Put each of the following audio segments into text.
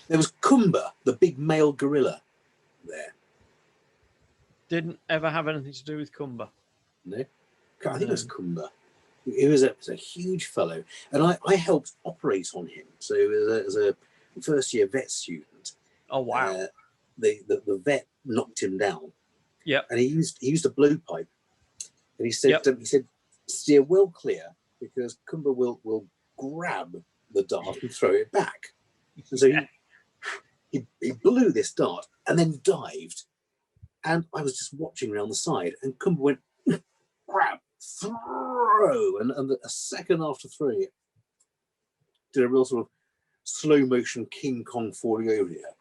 There was Kumba, the big male gorilla, there. Didn't ever have anything to do with Kumba. No, I think it was Kumba. He was a huge fellow, and I helped operate on him. So as a first-year vet student. Oh wow! The vet knocked him down. Yeah, and he used a blowpipe, and he said Yep. he said steer well clear because Kumba will grab the dart and throw it back. And so he blew this dart and then dived, and I was just watching around the side, and Kumba went grab, throw, and a second after throwing it, did a real sort of slow motion King Kong falling over here.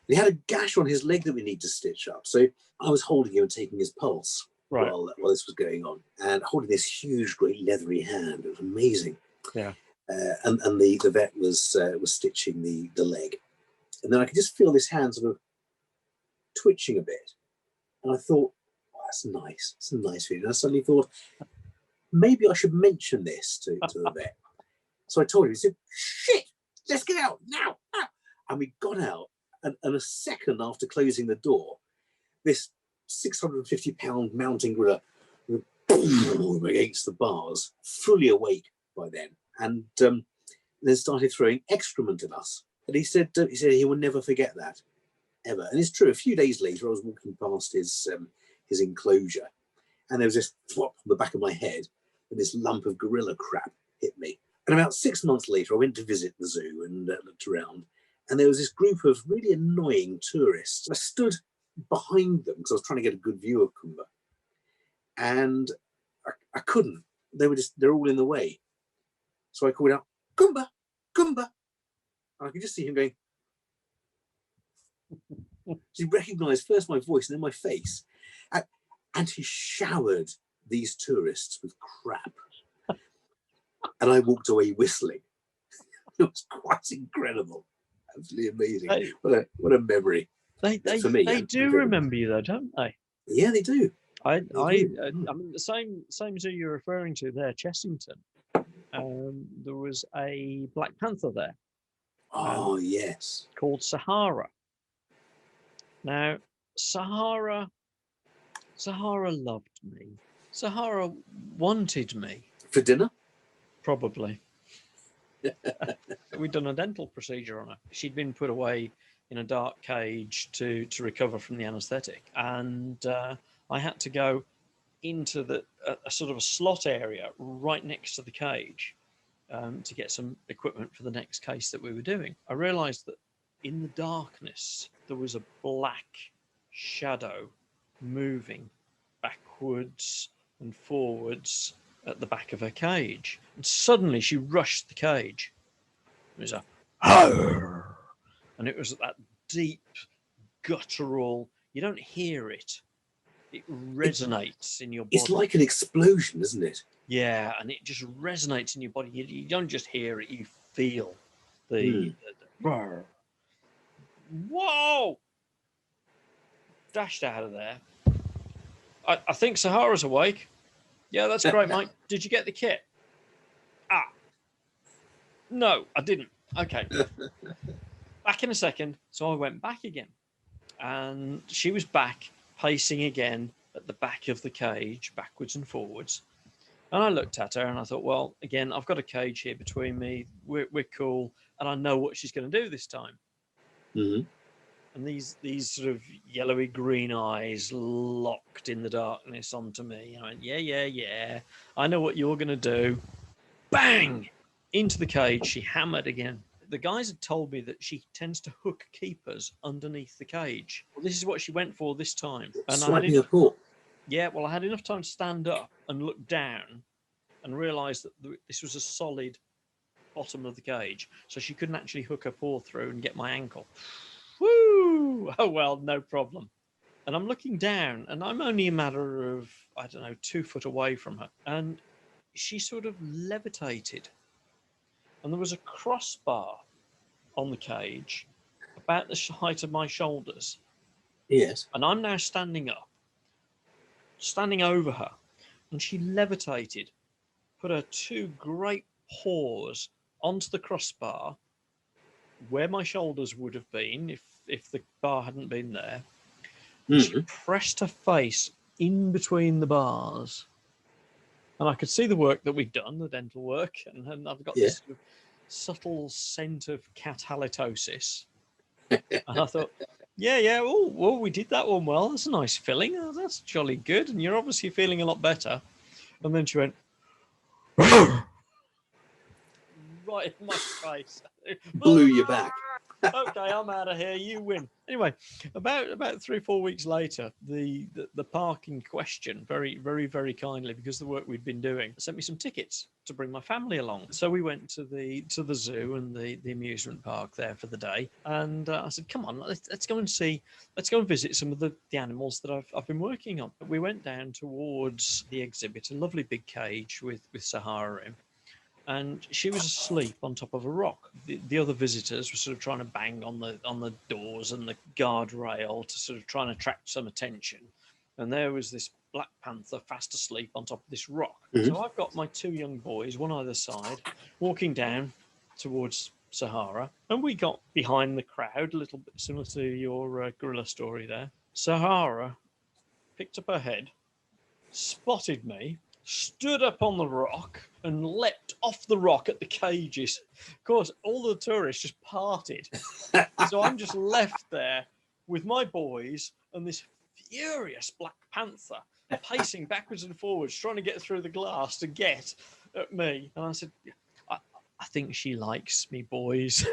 He had a gash on his leg that we need to stitch up. So I was holding him and taking his pulse while this was going on, and holding this huge, great leathery hand. It was amazing. Yeah. And the vet was stitching the leg, and then I could just feel this hand sort of twitching a bit, and I thought, oh, that's nice. It's a nice feeling. And I suddenly thought, maybe I should mention this to the vet. So I told him. He said, "Shit, let's get out now!" And we got out. And a second after closing the door, this 650-pound mountain gorilla boom against the bars, fully awake by then, and then started throwing excrement at us. And he said he will never forget that, ever. And it's true. A few days later, I was walking past his enclosure, and there was this thwop on the back of my head, and this lump of gorilla crap hit me. And about 6 months later, I went to visit the zoo and looked around. And there was this group of really annoying tourists. I stood behind them because I was trying to get a good view of Kumba. And I couldn't. They're all in the way. So I called out, "Kumba, Kumba." And I could just see him going. He recognized first my voice and then my face. And he showered these tourists with crap. And I walked away whistling. It was quite incredible. Absolutely amazing. What a memory. For me, they do remember you though, don't they? Yeah, they do. I mean the same zoo you're referring to there, Chessington. There was a Black Panther there. Oh yes. Called Sahara. Now, Sahara loved me. Sahara wanted me. For dinner? Probably. We'd done a dental procedure on her. She'd been put away in a dark cage to recover from the anaesthetic, and I had to go into a sort of a slot area right next to the cage to get some equipment for the next case that we were doing. I realised that in the darkness there was a black shadow moving backwards and forwards at the back of her cage, and suddenly she rushed the cage. It was a "Arr!" and it was that deep guttural. You don't hear it; it resonates in your body. It's like an explosion, isn't it? Yeah, and it just resonates in your body. You don't just hear it; you feel the whoa! Dashed out of there. I think Sahara's awake. Yeah, that's great, Mike. Did you get the kit? No, I didn't. Okay. Back in a second. So I went back again. And she was back, pacing again at the back of the cage, backwards and forwards. And I looked at her and I thought, well, again, I've got a cage here between me. We're cool. And I know what she's going to do this time. Mm-hmm. And these sort of yellowy green eyes locked in the darkness onto me. I went, yeah. I know what you're going to do. Bang! Into the cage. She hammered again. The guys had told me that she tends to hook keepers underneath the cage. Well, this is what she went for this time. And Swiping a paw. Yeah, well, I had enough time to stand up and look down and realise that this was a solid bottom of the cage. So she couldn't actually hook her paw through and get my ankle. Woo! Oh, well, no problem. And I'm looking down, and I'm only a matter of, 2 foot away from her. And she sort of levitated. And there was a crossbar on the cage about the height of my shoulders. Yes. And I'm now standing up, standing over her. And she levitated, put her 2 great paws onto the crossbar, where my shoulders would have been if the bar hadn't been there. She pressed her face in between the bars, and I could see the work that we'd done, the dental work, and I've got this sort of subtle scent of cat halitosis. And I thought, yeah, well, we did that one well. That's a nice filling. Oh, that's jolly good, and you're obviously feeling a lot better. And then she went right in my face. Blew you back. Okay, I'm out of here. You win. Anyway, about 3 or 4 weeks later, the park in question, very, very, very kindly, because of the work we'd been doing, sent me some tickets to bring my family along. So we went to the zoo and the amusement park there for the day. And I said, come on, let's go and visit some of the animals that I've been working on. We went down towards the exhibit, a lovely big cage with Sahara in. And she was asleep on top of a rock. The other visitors were sort of trying to bang on the doors and the guardrail to sort of try and attract some attention. And there was this black panther fast asleep on top of this rock. So I've got my 2 young boys, one either side, walking down towards Sahara. And we got behind the crowd, a little bit similar to your gorilla story there. Sahara picked up her head, spotted me, stood up on the rock and leapt off the rock at the cages. Of course, all the tourists just parted. So I'm just left there with my boys and this furious black panther pacing backwards and forwards, trying to get through the glass to get at me. And I said, I think she likes me, boys.